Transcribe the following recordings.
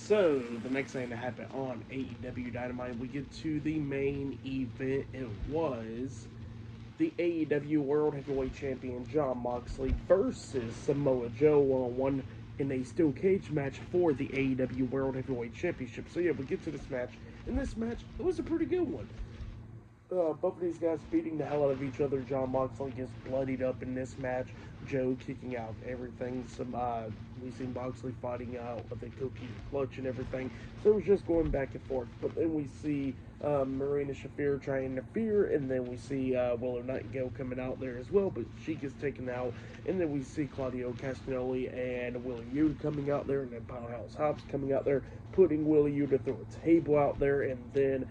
So, the next thing that happened on AEW Dynamite, we get to the main event. It was the AEW World Heavyweight Champion Jon Moxley versus Samoa Joe one-on-one in a steel cage match for the AEW World Heavyweight Championship. So, yeah, we get to this match. In this match, it was a pretty good one. Both of these guys beating the hell out of each other. Jon Moxley gets bloodied up in this match. Joe kicking out everything. We see Moxley fighting out with a cookie clutch and everything. So it was just going back and forth. But then we see Marina Shafir try to interfere, and then we see Willow Nightingale coming out there as well, but she gets taken out. And then we see Claudio Castagnoli and Willie Yuta coming out there, and then Powerhouse Hobbs coming out there, putting Willie Yuta through a table out there, and then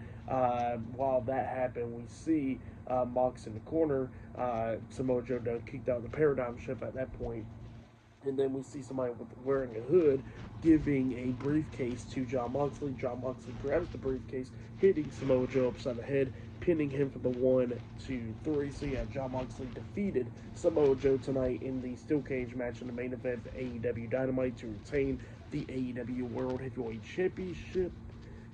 while that happened, we see Mox in the corner. Samoa Joe done kicked out the paradigm shift at that point. And then we see somebody wearing a hood giving a briefcase to Jon Moxley. Jon Moxley grabs the briefcase, hitting Samoa Joe upside the head, pinning him for the 1, 2, 3. So yeah, Jon Moxley defeated Samoa Joe tonight in the steel cage match in the main event for AEW Dynamite to retain the AEW World Heavyweight Championship.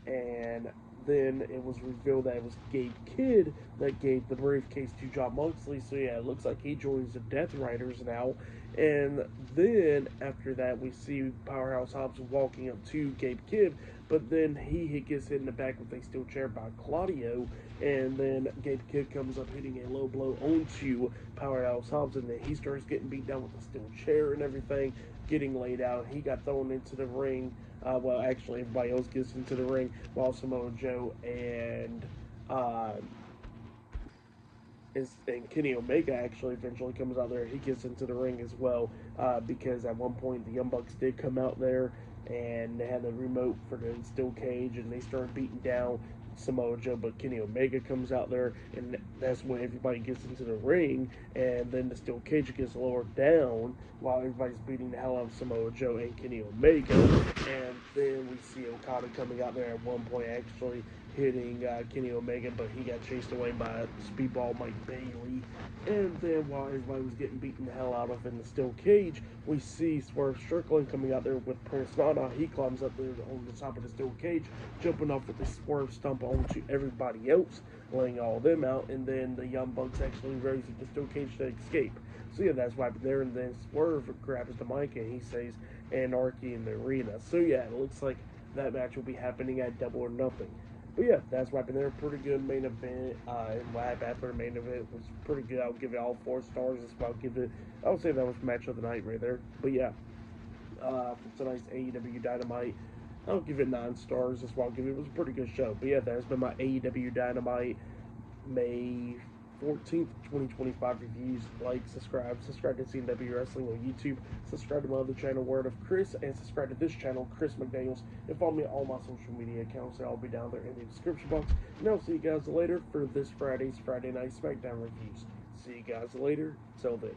And then it was revealed that it was Gabe Kidd that gave the briefcase to Jon Moxley. So yeah, it looks like he joins the Death Riders now. And then after that, we see Powerhouse Hobbs walking up to Gabe Kidd, but then he gets hit in the back with a steel chair by Claudio, and then Gabe Kidd comes up hitting a low blow onto Powerhouse Hobbs, and then he starts getting beat down with a steel chair and everything, getting laid out. He got thrown into the ring. Well, actually, everybody else gets into the ring, while Samoa Joe and Kenny Omega actually eventually comes out there. He gets into the ring as well, because at one point the Young Bucks did come out there and they had the remote for the steel cage, and they started beating down Samoa Joe, but Kenny Omega comes out there, and that's when everybody gets into the ring, and then the steel cage gets lowered down while everybody's beating the hell out of Samoa Joe and Kenny Omega. And then we see Okada coming out there at one point, actually hitting Kenny Omega, but he got chased away by Speedball Mike Bailey. And then while everybody was getting beaten the hell out of in the steel cage, we see Swerve Strickland coming out there with Prince Nana. He climbs up there on the top of the steel cage, jumping off with the Swerve stomp onto everybody else, laying all of them out, and then the Young Bucks actually raise the steel cage to escape. So yeah, that's right there, and then Swerve grabs the mic and he says, "Anarchy in the arena." So yeah, it looks like that match will be happening at Double or Nothing. But yeah, that's right there. Pretty good main event. And what happened after the main event was pretty good. I'll give it all 4 stars. That's why I would say that was match of the night right there. But yeah, for tonight's AEW Dynamite, I'll give it 9 stars. That's why I'll give it. It was a pretty good show. But yeah, that has been my AEW Dynamite May 14th, 2025 reviews. Like, subscribe to CW Wrestling on YouTube, subscribe to my other channel, Word of Chris, and subscribe to this channel, Chris McDaniels, and follow me on all my social media accounts. They'll all be down there in the description box. And I'll see you guys later for this Friday Night SmackDown reviews. See you guys later. Till then.